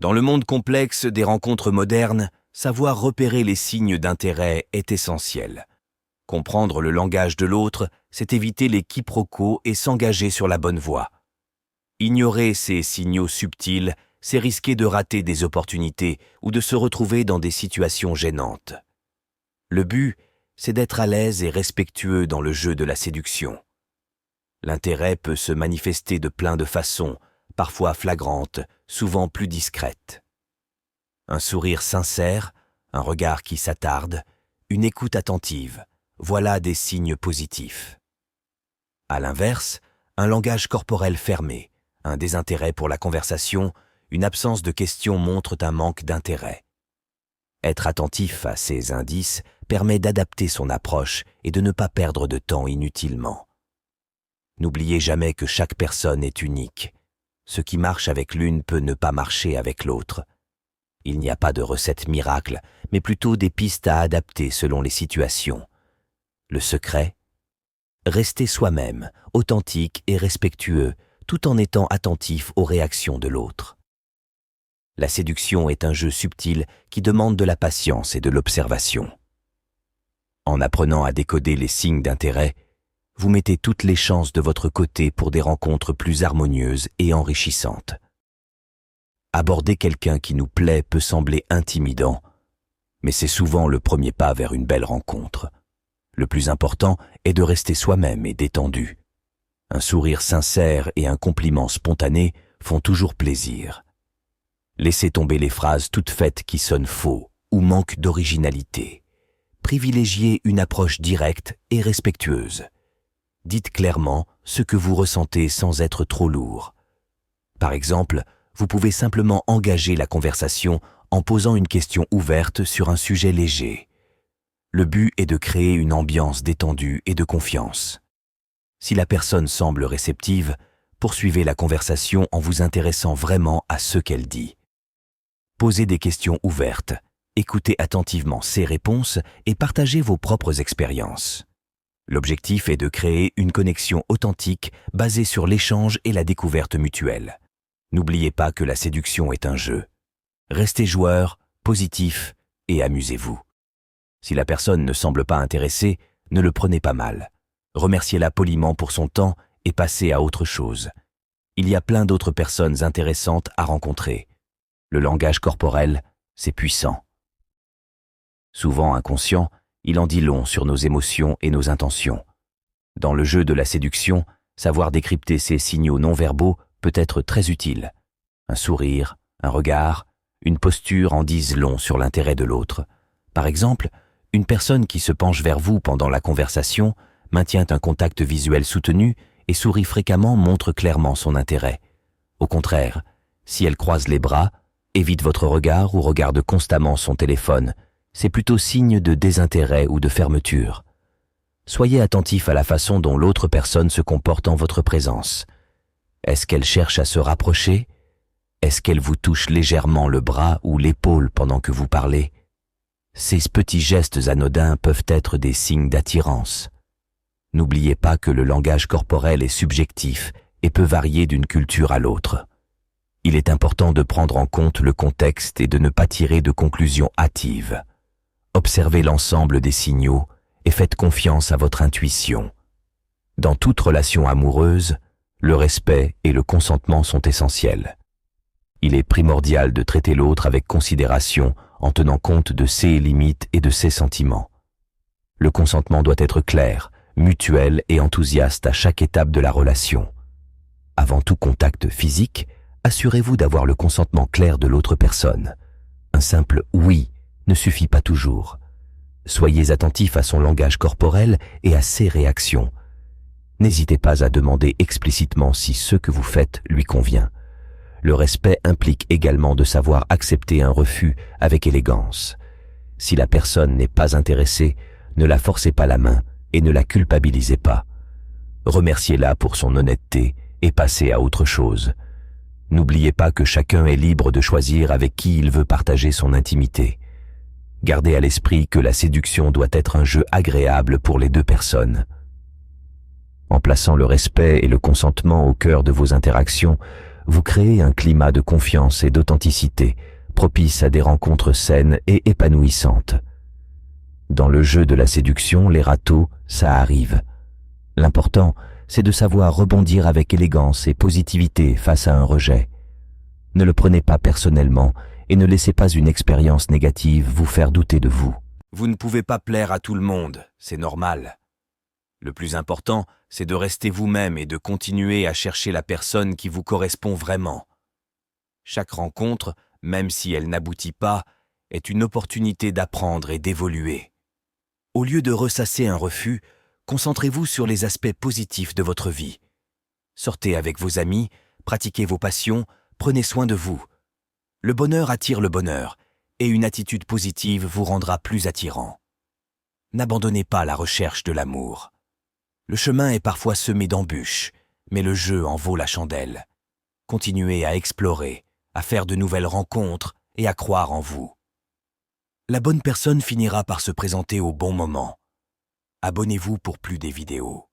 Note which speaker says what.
Speaker 1: Dans le monde complexe des rencontres modernes, savoir repérer les signes d'intérêt est essentiel. Comprendre le langage de l'autre, c'est éviter les quiproquos et s'engager sur la bonne voie. Ignorer ces signaux subtils, c'est risquer de rater des opportunités ou de se retrouver dans des situations gênantes. Le but, c'est d'être à l'aise et respectueux dans le jeu de la séduction. L'intérêt peut se manifester de plein de façons, parfois flagrantes, souvent plus discrètes. Un sourire sincère, un regard qui s'attarde, une écoute attentive, voilà des signes positifs. À l'inverse, un langage corporel fermé, un désintérêt pour la conversation, une absence de questions montrent un manque d'intérêt. Être attentif à ces indices permet d'adapter son approche et de ne pas perdre de temps inutilement. N'oubliez jamais que chaque personne est unique. Ce qui marche avec l'une peut ne pas marcher avec l'autre. Il n'y a pas de recette miracle, mais plutôt des pistes à adapter selon les situations. Le secret ? Rester soi-même, authentique et respectueux, tout en étant attentif aux réactions de l'autre. La séduction est un jeu subtil qui demande de la patience et de l'observation. En apprenant à décoder les signes d'intérêt, vous mettez toutes les chances de votre côté pour des rencontres plus harmonieuses et enrichissantes. Aborder quelqu'un qui nous plaît peut sembler intimidant, mais c'est souvent le premier pas vers une belle rencontre. Le plus important est de rester soi-même et détendu. Un sourire sincère et un compliment spontané font toujours plaisir. Laissez tomber les phrases toutes faites qui sonnent faux ou manquent d'originalité. Privilégiez une approche directe et respectueuse. Dites clairement ce que vous ressentez sans être trop lourd. Par exemple, vous pouvez simplement engager la conversation en posant une question ouverte sur un sujet léger. Le but est de créer une ambiance détendue et de confiance. Si la personne semble réceptive, poursuivez la conversation en vous intéressant vraiment à ce qu'elle dit. Posez des questions ouvertes, écoutez attentivement ses réponses et partagez vos propres expériences. L'objectif est de créer une connexion authentique basée sur l'échange et la découverte mutuelle. N'oubliez pas que la séduction est un jeu. Restez joueur, positif et amusez-vous. Si la personne ne semble pas intéressée, ne le prenez pas mal. Remerciez-la poliment pour son temps et passez à autre chose. Il y a plein d'autres personnes intéressantes à rencontrer. Le langage corporel, c'est puissant. Souvent inconscient, il en dit long sur nos émotions et nos intentions. Dans le jeu de la séduction, savoir décrypter ces signaux non-verbaux peut être très utile. Un sourire, un regard, une posture en disent long sur l'intérêt de l'autre. Par exemple, une personne qui se penche vers vous pendant la conversation, maintient un contact visuel soutenu et sourit fréquemment montre clairement son intérêt. Au contraire, si elle croise les bras, évite votre regard ou regarde constamment son téléphone, c'est plutôt signe de désintérêt ou de fermeture. Soyez attentif à la façon dont l'autre personne se comporte en votre présence. Est-ce qu'elle cherche à se rapprocher ? Est-ce qu'elle vous touche légèrement le bras ou l'épaule pendant que vous parlez ? Ces petits gestes anodins peuvent être des signes d'attirance. N'oubliez pas que le langage corporel est subjectif et peut varier d'une culture à l'autre. Il est important de prendre en compte le contexte et de ne pas tirer de conclusions hâtives. Observez l'ensemble des signaux et faites confiance à votre intuition. Dans toute relation amoureuse, le respect et le consentement sont essentiels. Il est primordial de traiter l'autre avec considération en tenant compte de ses limites et de ses sentiments. Le consentement doit être clair, mutuel et enthousiaste à chaque étape de la relation. Avant tout contact physique, assurez-vous d'avoir le consentement clair de l'autre personne. Un simple « oui » ne suffit pas toujours. Soyez attentif à son langage corporel et à ses réactions. N'hésitez pas à demander explicitement si ce que vous faites lui convient. Le respect implique également de savoir accepter un refus avec élégance. Si la personne n'est pas intéressée, ne la forcez pas la main et ne la culpabilisez pas. Remerciez-la pour son honnêteté et passez à autre chose. N'oubliez pas que chacun est libre de choisir avec qui il veut partager son intimité. Gardez à l'esprit que la séduction doit être un jeu agréable pour les deux personnes. En plaçant le respect et le consentement au cœur de vos interactions, vous créez un climat de confiance et d'authenticité, propice à des rencontres saines et épanouissantes. Dans le jeu de la séduction, les râteaux, ça arrive. L'important, c'est de savoir rebondir avec élégance et positivité face à un rejet. Ne le prenez pas personnellement et ne laissez pas une expérience négative vous faire douter de vous. Vous ne pouvez pas plaire à tout le monde, c'est normal. Le plus important, c'est de rester vous-même et de continuer à chercher la personne qui vous correspond vraiment. Chaque rencontre, même si elle n'aboutit pas, est une opportunité d'apprendre et d'évoluer. Au lieu de ressasser un refus, concentrez-vous sur les aspects positifs de votre vie. Sortez avec vos amis, pratiquez vos passions, prenez soin de vous. Le bonheur attire le bonheur, et une attitude positive vous rendra plus attirant. N'abandonnez pas la recherche de l'amour. Le chemin est parfois semé d'embûches, mais le jeu en vaut la chandelle. Continuez à explorer, à faire de nouvelles rencontres et à croire en vous. La bonne personne finira par se présenter au bon moment. Abonnez-vous pour plus des vidéos.